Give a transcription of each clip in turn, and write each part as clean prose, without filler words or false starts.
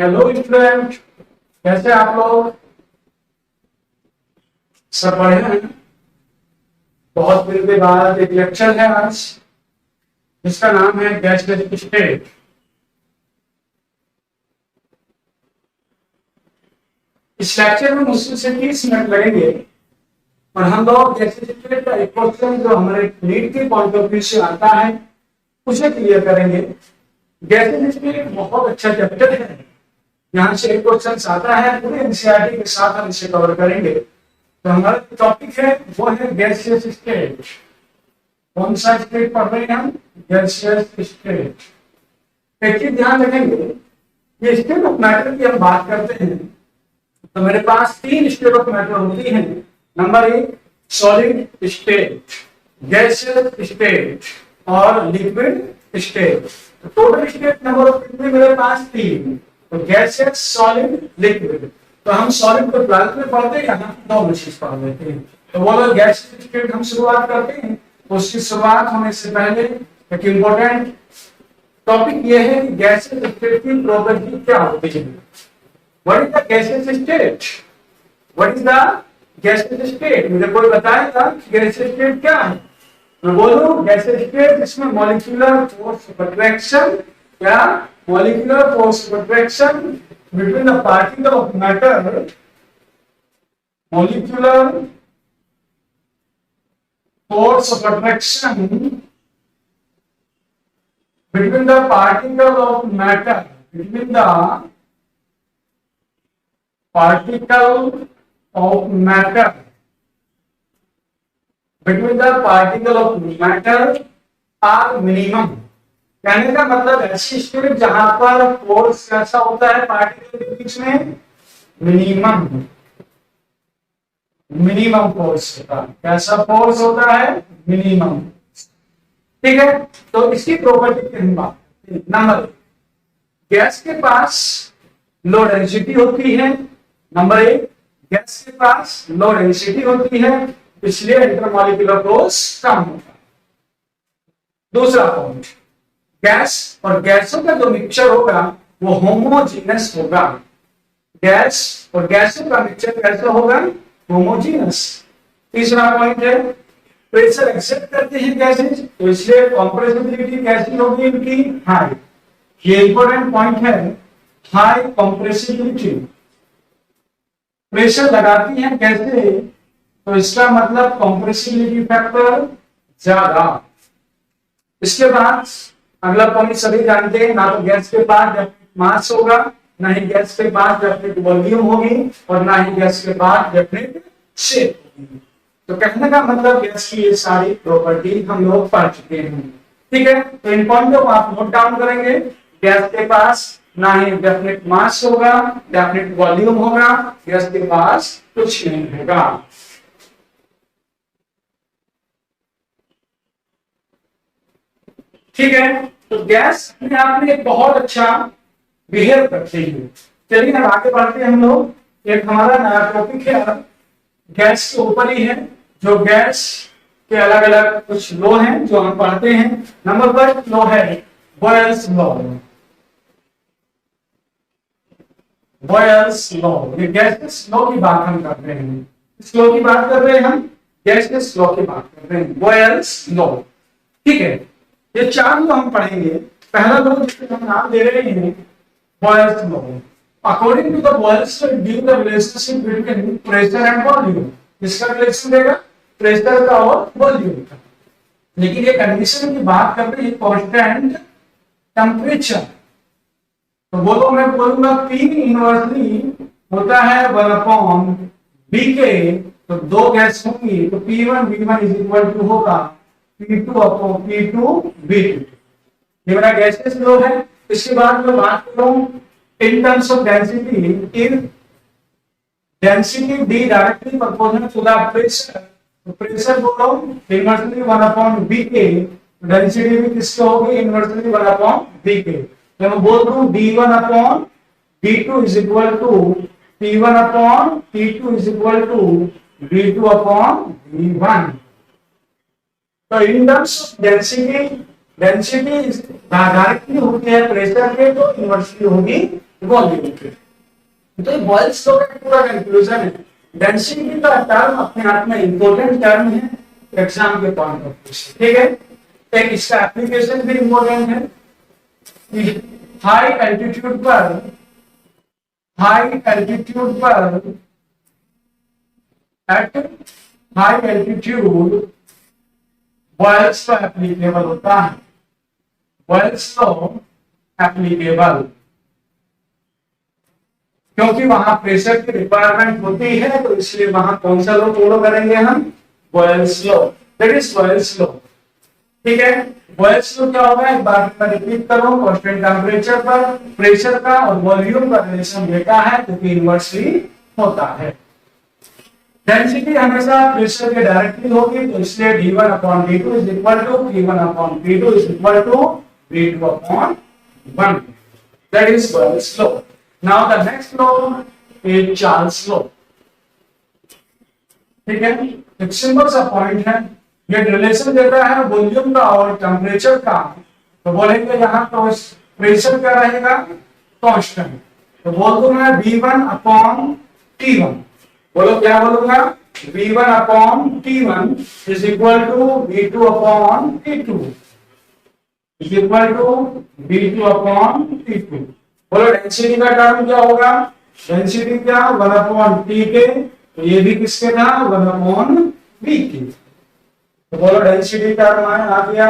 Hello student, कैसे आप लोग? सब बढ़िया है। बहुत दिन के बाद एक लेक्चर है आज, जिसका नाम है गैस स्टेट। इस लेक्चर में मुश्किल से 30 मिनट लगेंगे और हम लोग गैस स्टेट का एक क्वेश्चन जो हमारे नीट के पॉइंट ऑफ व्यू से आता है उसे क्लियर करेंगे। गैस स्टेट बहुत अच्छा चैप्टर है, यहाँ से एक क्वेश्चन आता है, पूरे एनसीईआरटी के साथ हम इसे कवर करेंगे। तो हमारा टॉपिक है वो है गैसियस स्टेट। कौन सा स्टेट पढ़ रहे हैं हम? Gaseous state. एक चीज ध्यान रखेंगे, ये स्टेट ऑफ मैटर की हम बात करते हैं तो मेरे पास 3 स्टेट ऑफ मैटर होती हैं। Number 1 solid state, gaseous state और लिक्विड स्टेट। तो टोटल स्टेट नंबर ऑफ कितने मेरे पास? 3। तो गैसियस, सॉलिड, लिक्विड। तो हम सॉलिड को 12th में पढ़ते हैं, यहाँ दोनों चीज पढ़ लेते हैं। तो वो लोग गैसियस स्टेट हम शुरुआत करते हैं। तो उसकी शुरुआत होने से पहले एक इम्पोर्टेंट टॉपिक ये है कि गैसियस स्टेट की प्रॉपर्टी क्या होती है। What is the gaseous state? What is the gaseous state? मुझे कोई बताएगा गैसियस स्टेट क्या है? मैं बोलूं गैसियस स्टेट जिसमें मॉलिक्यूलर फोर्स ऑफ अट्रैक्शन या molecular force of attraction between the particle of matter, molecular force of attraction between the particle of matter, between the particle of matter, between the particle of matter are minimum। कहने का मतलब ऐसी state जहां पर force कैसा होता है particle के बीच में? मिनिमम। मिनिमम फोर्स होता है। कैसा फोर्स होता है? मिनिमम। ठीक है, तो इसकी प्रॉपर्टी की हम बात करते हैं। नंबर 1, गैस के पास लो डेंसिटी होती है। नंबर 1, गैस के पास लो डेंसिटी होती है, इसलिए इंटरमॉलिक्यूलर फोर्स कम होता है। दूसरा पॉइंट, गैस और गैसों का जो मिक्सचर होगा वो होमोजीनस होगा। गैस और गैसों का मिक्सचर कैसा होगा? होमोजीनस। तीसरा पॉइंट है प्रेशर एक्सेप्ट करते हैं गैसेज, तो इसलिए कंप्रेसिबिलिटी कैसी होगी इनकी? हाई। ये इंपॉर्टेंट पॉइंट है, हाई कंप्रेसिबिलिटी। प्रेशर लगाती हैं कैसे, तो इसका मतलब कंप्रेसिबिलिटी फैक्टर ज्यादा। इसके बाद अगला पॉइंट सभी जानते हैं, ना तो गैस के पास डेफिनेट मास होगा, ना ही गैस के पास डेफिनेट वॉल्यूम होगी और ना ही गैस के पास डेफिनेट शेप होगी। तो कहने का मतलब गैस की ये सारी प्रॉपर्टी हम लोग पढ़ चुके हैं। ठीक है, तो इन पॉइंटों को आप नोट डाउन करेंगे। गैस के पास ना ही डेफिनेट मास होगा, डेफिनेट वॉल्यूम होगा, गैस के पास कुछ नहीं होगा। ठीक है, तो गैस अपने आप में बहुत अच्छा बिहेव करते हैं। चलिए अब आगे बढ़ते हैं हम लोग। एक हमारा नया टॉपिक है गैस के ऊपर ही है, जो गैस के अलग अलग कुछ लॉ हैं जो हम पढ़ते हैं। नंबर 1 लॉ है बॉयल्स लॉ। बॉयल्स लॉ, ये गैसेस लॉ की बात हम कर रहे हैं। इस लॉ की बात कर रहे हैं हम, गैसेस लॉ की बात कर रहे हैं, बॉयल्स लॉ। ठीक है, ये 4 लॉ हम पढ़ेंगे। पहला लॉ जिसके हम नाम दे रहे हैं Boyle's law. According to the Boyle's law, due the relationship between pressure and volume. किसका रिलेशन देगा? प्रेशर का और वॉल्यूम का। लेकिन ये कंडीशन की बात कर रहे हैं कांस्टेंट टेम्परेचर। तो बोलो, मैं बोलूंगा P इनवर्सली होता है 1/B के। तो 2 गैस होंगी तो P1 V1 is equal to होगा P2 अपॉन P2 V2। ये मेरा गैसेस लॉ है। इसके बाद मैं बात करूं in terms of density. In density D directly proportional to the pressure. तो प्रेशर बोलो इनवर्सली 1/B के, डेंसिटी भी किसकी होगी? इनवर्सली 1/B के। तो मैं बोल दूं D1 upon D2 is equal to P1 upon P2 is equal to V2 upon V1। तो in terms of density, density directly होती है प्रेशर के, तो इनवर्सली होगी वॉल्यूम के। तो ये बॉयल्स लॉ का पूरा कंक्लूजन है। डेंसिटी का टर्म अपने आप में इंपॉर्टेंट टर्म है एग्जाम के पॉइंट ऑफ व्यू से, ठीक है। एक इसका एप्लीकेशन भी इंपॉर्टेंट है कि हाई एल्टीट्यूड पर at high altitude Boyle's law applicable होता है। बॉयल्स लॉ एप्लीकेबल क्योंकि वहां प्रेशर की रिक्वायरमेंट होती है, तो इसलिए वहां कौन सा लॉ फॉलो करेंगे हम, Boyle's law, that is Boyle's law, ठीक है। बॉयल्स लॉ क्या होगा, एक बार मैं रिपीट कर रहा हूं, कांस्टेंट टेंपरेचर पर प्रेशर का और वॉल्यूम का रिलेशन देता है जो कि इनवर्सली होता है। डेंसिटी हमेशा प्रेशर के डायरेक्टली होगी, तो इसलिए d1 upon d2 is equal to p1 upon p2 is equal to v2 upon 1, that is Boyle's law. Now the next law is Charles law, ठीक है। एक सिंपल सा पॉइंट है, ये रिलेशन देता है वॉल्यूम का और टेम्परेचर का, तो बोलेंगे यहाँ तो प्रेशर क्या रहेगा, कांस्टेंट, तो बोल दूं मैं V1 अपॉन T1, बोलो क्या बोलूंगा, V1 upon T1 is equal to V2 upon T2 is equal to V2 upon T2। बोलो डेंसिटी का टर्म क्या होगा, डेंसिटी क्या 1 अपॉन टी के, तो ये भी किसके था 1 अपॉन बी के, तो बोलो डेंसिटी टर्म आ गया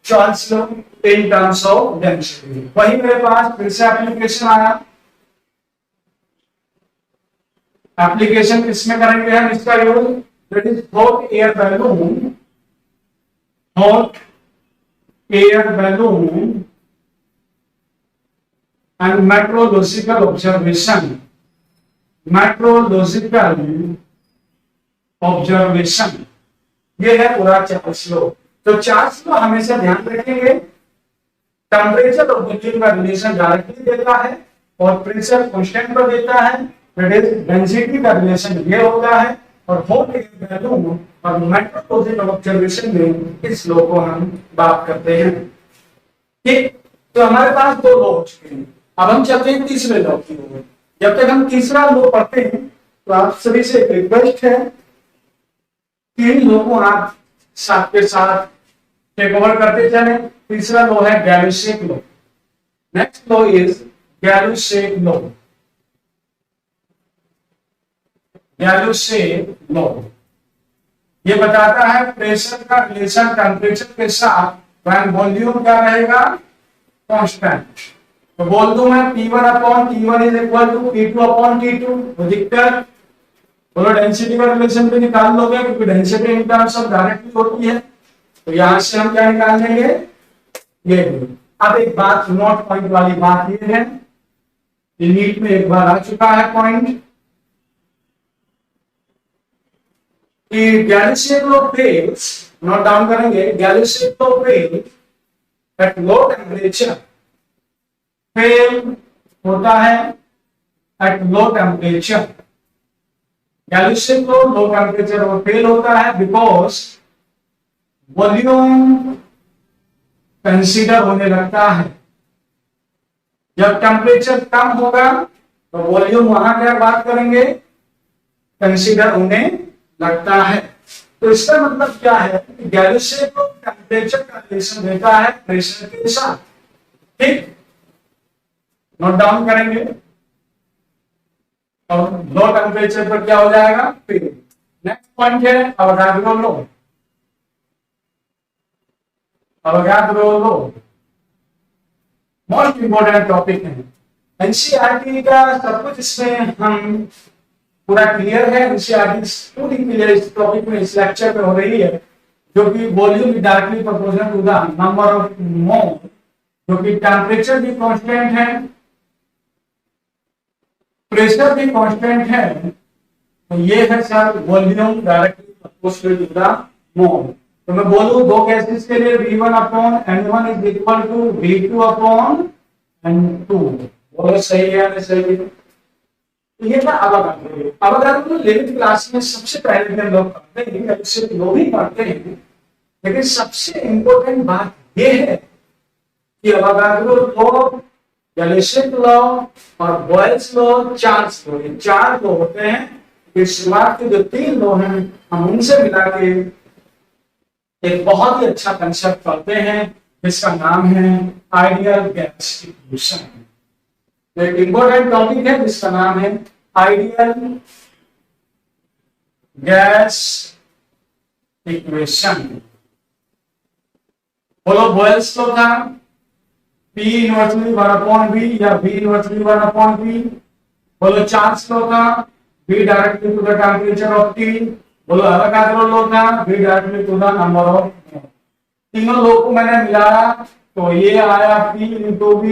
Charles law in terms of density. वही मेरे पास फिर से एप्लीकेशन आया, एप्लीकेशन किसमें करेंगे हम इसका use, that is hot air balloon, hot air balloon and meteorological observation, ये है पूरा चार्ल्स लॉ। तो चार्ल्स लॉ हमेशा ध्यान रखेंगे, टेम्परेचर और वॉल्यूम का रिलेशन डायरेक्टली देता है और प्रेशर कांस्टेंट पर देता है, दैट इज डेंसिटी का रिलेशन ये होता है, और हॉट एयर बैलून और मेट्रोलॉजिकल ऑब्जर्वेशन में इस लॉ को हम बात करते हैं, ठीक। तो हमारे पास दो लॉ हो चुके हैं, अब हम चलते हैं तीसरे लॉ की ओर। जब तक हम तीसरा लॉ पढ़ते हैं तो आप सभी से एक रिक्वेस्ट है कि इन लॉ को आप साथ के साथ टेक ओवर करते चले। तीसरा लॉ है Gay-Lussac law, next law is Gay-Lussac law. Gay-Lussac law ये बताता है प्रेशर का रिलेशन टेम्परेचर के साथ व्हेन वॉल्यूम क्या रहेगा, कांस्टेंट। तो बोल दूं मैं P1 upon T1 is equal to P2 upon T2, तो दिक्कत, बोलो डेंसिटी का रिलेशन भी निकाल लोगे क्योंकि density in terms of directly होती है, तो यहां से हम क्या निकाल लेंगे, ये। अब एक बात नोट पॉइंट वाली बात ये है, नीट में एक बार आ चुका है पॉइंट कि गैलिसियन लॉ फेल्स, नोट डाउन करेंगे, गैलिसियन law fails at low temperature, fail होता है एट लो टेम्परेचर। गैलिसियन लॉ लो टेम्परेचर और फेल होता है बिकॉज वॉल्यूम कंसीडर होने लगता है। जब टेम्परेचर कम होगा तो वॉल्यूम वहां क्या बात करेंगे, कंसीडर होने लगता है। तो इसका मतलब क्या है, गैलिसियन लॉ टेम्परेचर का रिलेशन देता है प्रेशर के साथ, ठीक, नोट डाउन करेंगे, और लो टेम्परेचर पर क्या हो जाएगा, फेल। नेक्स्ट पॉइंट है Avogadro law. Avogadro law most important topic है, एनसीईआरटी का सब कुछ इसमें हम पूरा क्लियर है, एनसीईआरटी पूरी क्लियर इस टॉपिक में इस लेक्चर में हो रही है, जो कि volume directly proportional to the number of mole, जो कि टेम्परेचर भी कांस्टेंट है, प्रेशर भी कांस्टेंट है, तो ये है sir volume directly proportional to the mole. तो मैं बोलूं दो केसेस के लिए V1 upon N1 is equal to V2 upon N2, बोलो सही है या सही है। ये था अवोगाड्रो। अवोगाड्रो को 11th क्लास में सबसे पहले हम लोग पढ़ते हैं, उससे लोग भी पढ़ते हैं, लेकिन सबसे इंपॉर्टेंट बात ये है कि अवोगाड्रो लॉ गैलिलियो लॉ और बॉयल्स लॉ, चार्ल्स लॉ, ये 4 लॉ होते हैं। ये शुरुआत के जो 3 लॉ हैं हम उनसे मिला के एक बहुत ही अच्छा कंसेप्ट पढ़ते हैं जिसका नाम है आइडियल गैस इक्वेशन। एक इंपॉर्टेंट टॉपिक है जिसका नाम है आइडियल गैस इक्वेशन। बोलो बॉयल्स लॉ था P इनवर्सली 1/v या V इनवर्सली 1/v। बोलो चार्ल्स लॉ था V directly to the temperature of T। बोलो एवोगाड्रो लॉ था V directly to the number of. तीनों लॉ को मैंने मिलाया तो ये आया P इंटू V,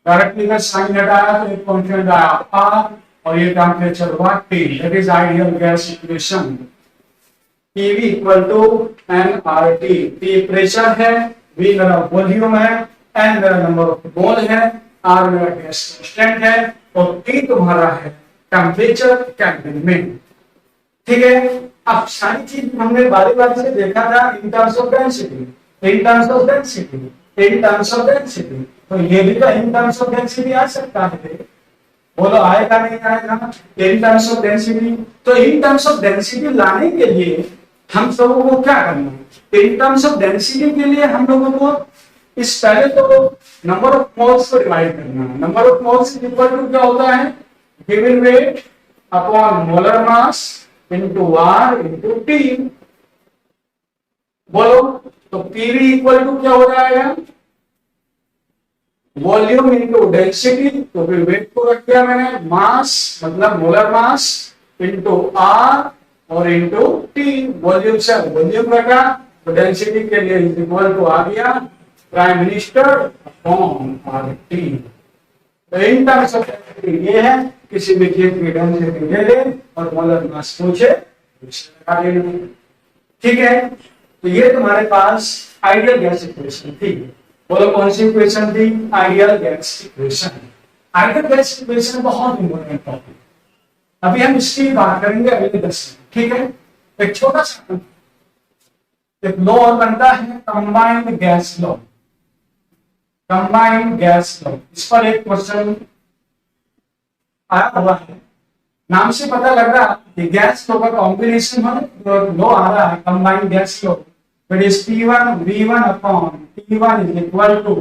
डायरेक्टली का साइन हटाया तो एक कांस्टेंट आया R और ये टेम्परेचर हुआ T। That is ideal gas equation. PV equal to nRT। P pressure है, V मेरा वॉल्यूम है, N मेरा नंबर ऑफ मोल है, R मेरा गैस कांस्टेंट है और T तुम्हारा है टेम्परेचर केल्विन में। ठीक है, अब सारी चीज हमने बारी बारी से देखा था इन terms of density, in terms of density, in terms of density. तो ये भी तो इन टर्म्स ऑफ डेंसिटी आ सकता है। बोलो आएगा नहीं आएगा इन टर्म्स ऑफ डेंसिटी। तो इन टर्म्स ऑफ डेंसिटी लाने के लिए हम सबों को क्या करना है? इन टर्म्स ऑफ डेंसिटी के लिए हम लोगों को इस पहले तो नंबर ऑफ मोल्स को डिवाइड करना है। Number of moles equal to क्या होता है? Given weight upon molar mass into R into T। बोलो तो पीवी इक्वल टू क्या हो जाएगा? Volume into density. तो फिर वेट को रख दिया मैंने, मास मतलब मोलर मास इनटू R और इनटू T। वॉल्यूम से वॉल्यूम रखा तो डेंसिटी के लिए इक्वल टू आ गया प्राइम मिनिस्टर अपॉन RT। तो इन टर्म्स ऑफ डेंसिटी ये है, किसी भी चीज की डेंसिटी ले ले और मोलर मास पूछे लगा लेना। ठीक है, तो ये तुम्हारे पास आइडियल गैस इक्वेशन थी। बोलो कौन सी इक्वेशन थी? Ideal gas equation. Ideal gas equation बहुत इंपॉर्टेंट टॉपिक, अभी हम इसकी बात करेंगे अगले 10 में। ठीक है, एक छोटा सा एक लॉ और बनता है combined gas law. Combined gas law, इस पर एक क्वेश्चन आया हुआ है। नाम से पता लग रहा कि गैस लॉ का कॉम्बिनेशन है, जो लॉ आ रहा है combined gas law. It is P1 V1 upon T1 is equal to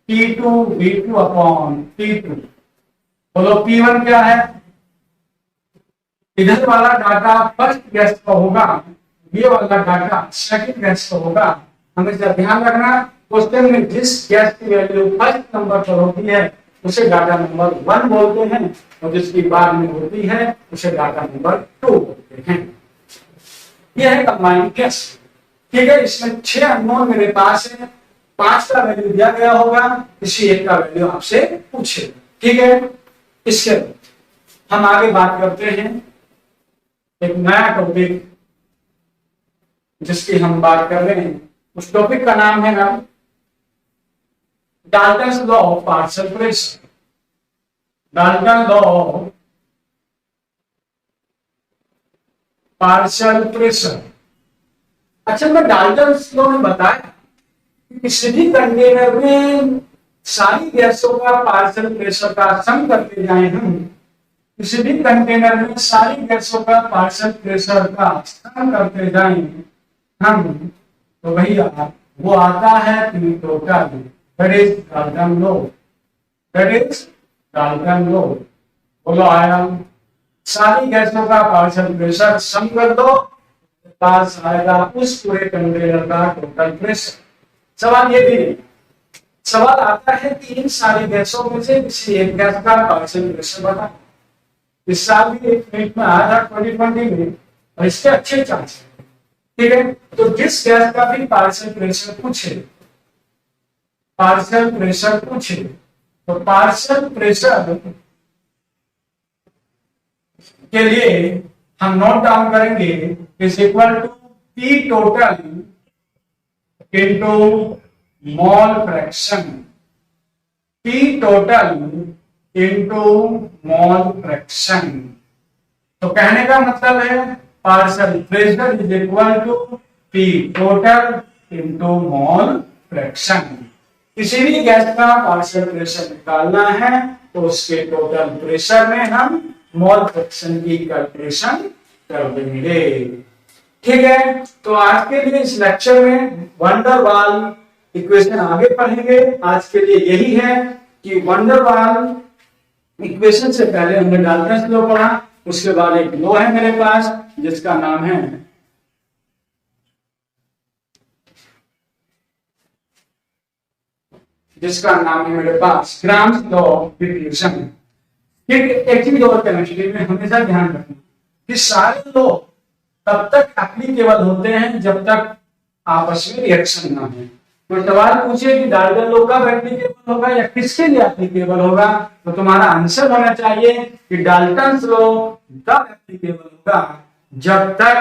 T2 V2 upon T2। बोलो P1 क्या है? इधर वाला डाटा फर्स्ट गैस का होगा, ये वाला डाटा सेकंड गैस का होगा। हमेशा ध्यान रखना क्वेश्चन में जिस गैस की वैल्यू फर्स्ट नंबर पर होती है उसे डाटा नंबर 1 बोलते हैं और जिसकी बाद में होती है उसे डाटा नंबर 2 बोलते हैं। यह है कंबाइंड गैस। ठीक है, इसमें 6 अननोन मेरे पास है, 5 का वैल्यू दिया गया होगा, किसी एक का वैल्यू आपसे पूछेगा। ठीक है, इसके हम आगे बात करते हैं एक नया टॉपिक जिसकी हम बात कर रहे हैं। उस टॉपिक का नाम है ना Dalton's law of partial pressure. Dalton law of partial pressure. अच्छा, मैं डाल्टन्स लॉ में बताया कि किसी भी कंटेनर में सारी गैसों का पार्शियल प्रेशर का सम करते जाएं हम, किसी भी कंटेनर में सारी गैसों का पार्शियल प्रेशर का सम करते जाएं हम, तो भैया वो आता है P total. That is Dalton law. That is Dalton law. बोलो आया, सारी गैसों का पार्शियल प्रेशर सम कर दो, पास आएगा उस पूरे कंटेनर का टोटल प्रेशर। सवाल ये भी नहीं, सवाल आता है कि इन सारी गैसों में से किसी एक गैस का पार्शियल प्रेशर बता। इस साल भी एक मिनट में आया था 2020 में और इसके अच्छे चांस है। ठीक है, तो जिस गैस का भी पार्शियल प्रेशर पूछे, पार्शियल प्रेशर पूछे, तो पार्शियल प्रेशर के लिए हम नोट डाउन करेंगे is equal to P total into mole fraction. P total into mole fraction. तो कहने का मतलब है partial pressure is equal to P total into mole fraction. किसी भी गैस का पार्शियल प्रेशर निकालना है तो उसके टोटल प्रेशर में हम मोल फ्रैक्शन की कैलकुलेशन कर देंगे। ठीक है, तो आज के लिए इस लेक्चर में वंडर वाल इक्वेशन आगे पढ़ेंगे। आज के लिए यही है कि वंडर वाल इक्वेशन से पहले हमने डाल्टन्स लॉ पढ़ा, उसके बाद एक लॉ है मेरे पास जिसका नाम है मेरे पास ग्राम्स लॉ ऑफ डिफ्यूजन। एक चीज और केमिस्ट्री में हमेशा ध्यान रखना कि सारे लॉ तब तक एप्लीकेबल होते हैं जब तक आपस में रिएक्शन ना हो। तो सवाल पूछे कि डाल्टन लॉ कब एप्लीकेबल होगा या किसके लिए एप्लीकेबल होगा, तो तुम्हारा आंसर होना चाहिए कि डाल्टन लॉ तब एप्लीकेबल होगा जब तक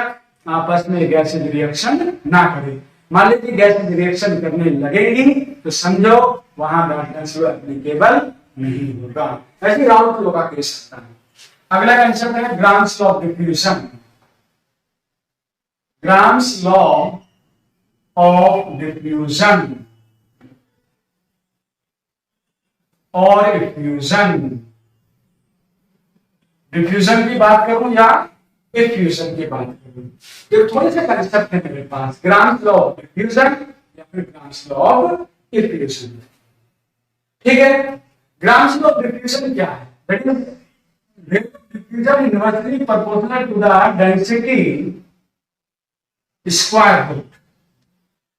आपस में गैसेज रिएक्शन ना करे। मान लीजिए गैसेज रिएक्शन करने लगेगी तो समझो वहां डाल्टन लॉ एप्लीकेबल नहीं होगा। ऐसे राउंड लॉ का केस आता है। अगला कंसेप्ट है grams law of diffusion. Grams law of diffusion और इफ्यूजन। डिफ्यूजन की बात करूं या इफ्यूजन की बात करूं, तो थोड़े से कंसेप्ट है मेरे पास, ग्राम्स लॉ ऑफ डिफ्यूजन या फिर ग्राम्स लॉ ऑफ इफ्यूजन। ठीक है, ग्राम्स लॉ ऑफ डिफ्यूजन क्या है? That is rate of diffusion inversely proportional to the density square root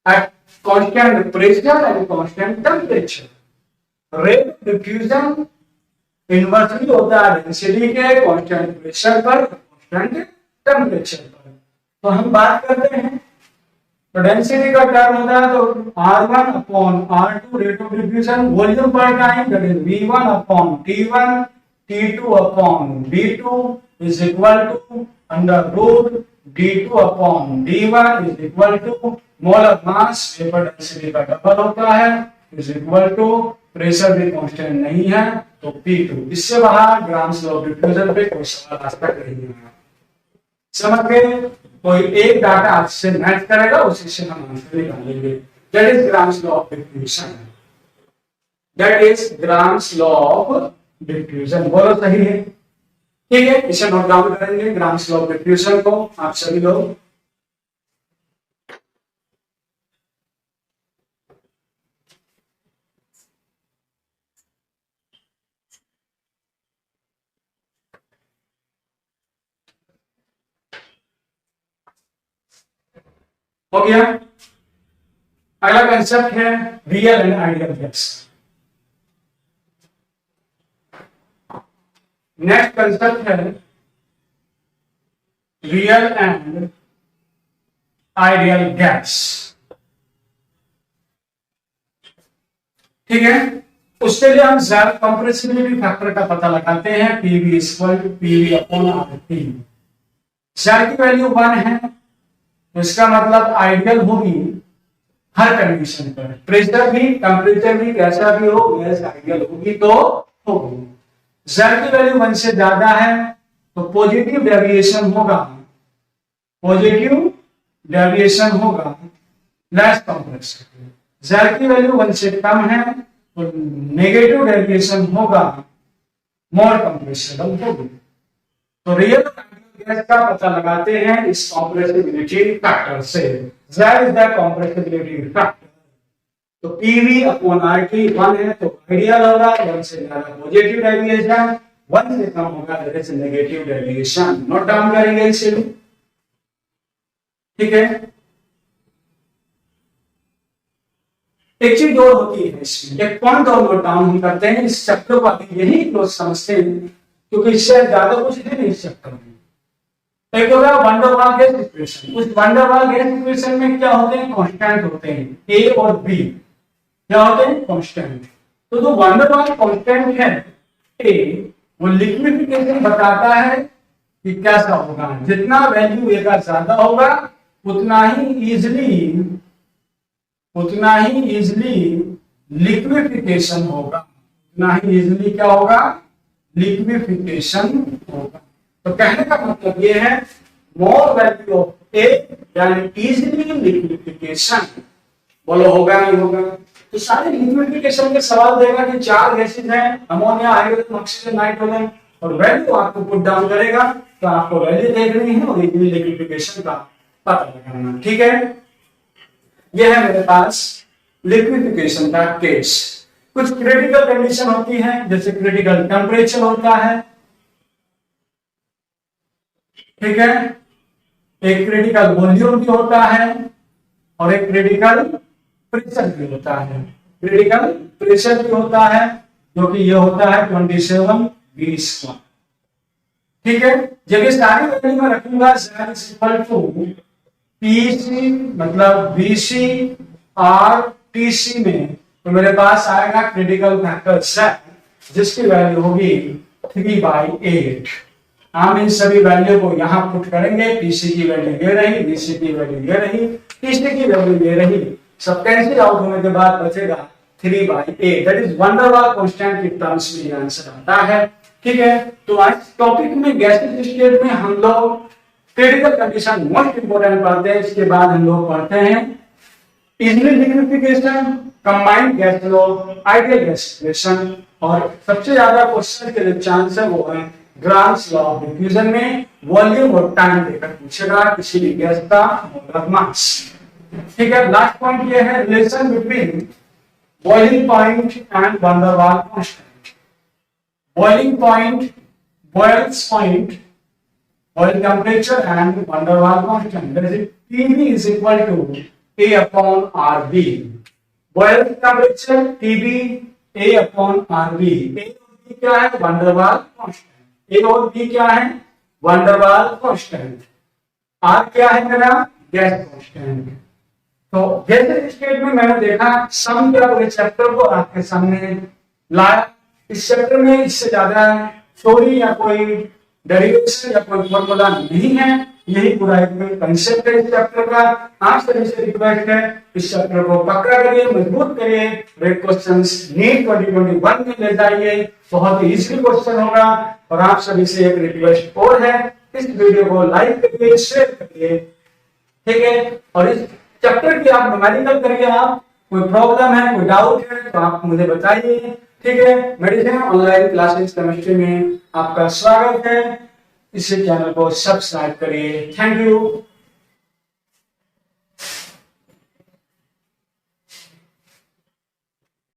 at constant pressure and constant temperature. Rate of diffusion inversely होता है density के constant pressure पर, constant temperature पर। तो हम बात करते हैं तो डेंसिटी का टर्म होता है तो R1 upon R2 rate of diffusion, volume पर time that is V1 upon T1, T2 upon D2 is equal to under root D2 upon D1 is equal to molar mass, vapour density का double होता है, is equal to pressure भी constant नहीं है तो P2। इससे बाहर grams law of diffusion पे कोई सवाल आज तक नहीं है। समझ गए? कोई एक डाटा आपसे मैच करेगा उसी से हम आंसर निकालेंगे। That is grams law of diffusion. That is grams law of diffusion. बोलो सही है? ठीक है, इसे नोट डाउन करेंगे ग्राम्स लॉ ऑफ डिफ्यूजन को आप सभी लोग। हो गया। अगला कंसेप्ट है real and ideal gas. Next concept है रियल एंड आइडियल गैस। ठीक है, उसके लिए हम ज़ेड कंप्रेसिबिलिटी फैक्टर का पता लगाते हैं, PV equal to PV upon RT. Z की वैल्यू 1 है तो इसका मतलब आइडियल होगी हर कंडीशन पर, प्रेशर भी टेम्परेचर भी कैसा भी हो गैस आइडियल होगी तो होगी। Z की वैल्यू 1 से ज्यादा है तो पॉजिटिव डेविएशन होगा, लेस कंप्रेशन। Z की वैल्यू 1 से कम है तो नेगेटिव डेविएशन होगा, मोर कंप्रेसिबल होगी। तो रियल गैस का पता लगाते हैं इस कंप्रेसिबिलिटी फैक्टर से। Z is the compressibility factor. तो PV अपॉन RT 1 है तो आइडियल होगा, 1 से ज्यादा पॉजिटिव डेविएशन, 1 से कम होगा that is negative deviation. Note down करेंगे इसे। ठीक है, एक चीज और होती है इसमें, एक पॉइंट और नोट डाउन हम करते हैं इस चैप्टर को अभी यही लोग समझते हैं क्योंकि इससे ज्यादा कुछ है नहीं इस चैप्टर में। एक होगा वंडरवाल गैस इक्वेशन। उस वंडरवाल गैस इक्वेशन में क्या होते हैं? कांस्टेंट होते हैं, ए और बी क्या होते हैं? कांस्टेंट। तो जो वंडरवाल कांस्टेंट है ए, वो लिक्विफिकेशन बताता है कि कैसा होगा। जितना वैल्यू ए का ज्यादा होगा उतना ही इजिली लिक्विफिकेशन होगा, उतना ही इजिली क्या होगा? लिक्विफिकेशन होगा। तो कहने का मतलब ये है मोर वैल्यू ऑफ ए यानी इजिली लिक्विफिकेशन। बोलो होगा नहीं होगा? तो सारे लिक्विडिफिकेशन के सवाल देगा कि 4 गैसेज हैं, अमोनिया, हाइड्रोजन, ऑक्सीजन, नाइट्रोजन, और वैल्यू आपको पुट डाउन करेगा, तो आपको वैल्यू देखनी है और लिक्विडिफिकेशन का पता लगाना। ठीक है, यह है मेरे पास लिक्विडिफिकेशन का केस। कुछ क्रिटिकल कंडीशन होती है, जैसे क्रिटिकल टेम्परेचर होता है, ठीक है, एक क्रिटिकल वॉल्यूम भी होता है और एक क्रिटिकल प्रेशर भी होता है। क्रिटिकल प्रेशर भी होता है जो कि यह होता है 27 V²। ठीक है, जब ये सारी वैल्यू में रखूंगा Z is equal to PC मतलब BC और TC में, तो मेरे पास आएगा क्रिटिकल फैक्टर Z, जिसकी वैल्यू होगी 3/8। हम इन सभी वैल्यू को यहां पुट करेंगे। PC की वैल्यू ये रही, BC की वैल्यू ये रही, TC की वैल्यू ये रही, सब कैंसिल आउट होने के बाद बचेगा 3/8। दैट इज वन वाला कांस्टेंट की टर्म्स में आंसर आता है। ठीक है, तो आज टॉपिक में गैसेज स्टेट में हम लोग क्रिटिकल कंडीशन मोस्ट इंपोर्टेंट पढ़ते हैं। इसके बाद हम लोग पढ़ते हैं इजली लिक्विडिफिकेशन, कंबाइंड गैस लो, आइडियल गैसिफिकेशन, और सबसे ज्यादा क्वेश्चन के जो चांस है वो है ग्राम्स लॉ ऑफ डिफ्यूजन में वॉल्यूम और टाइम देकर पूछेगा किसी भी गैस का मोलर मास। ठीक है, लास्ट पॉइंट ये है relation between boiling point and van der Waals constant. Boiling point, Boyle's point, boiling temperature and van der Waals constant, that is TB is equal to A upon RB. Boiling temperature TB A upon RB. A और B क्या है? van der Waals constant. A और B क्या है? van der Waals constant. R क्या है मेरा? Gas constant. तो गैस स्टेट में मैंने देखा सम क्या पूरे चैप्टर को आपके सामने लाया। इस चैप्टर में इससे ज्यादा थ्योरी या कोई डेरिवेशन या कोई फॉर्मूला नहीं है, यही पूरा एक कंसेप्ट है इस चैप्टर का। आप सभी से रिक्वेस्ट है इस चैप्टर को पक्का करिए, मजबूत करिए, रेड क्वेश्चंस नीट 2021 में ले जाइए, बहुत ही इजी क्वेश्चन होगा। और आप सभी से एक रिक्वेस्ट और है, इस वीडियो को लाइक करिए, शेयर करिए, ठीक है, और इस चैप्टर की आप न्यूमेरिकल करिए। आप कोई प्रॉब्लम है, कोई डाउट है तो आप मुझे बताइए। ठीक है, मेडिसिन ऑनलाइन क्लासेस केमिस्ट्री में आपका स्वागत है। इस चैनल को सब्सक्राइब करिए। Thank you.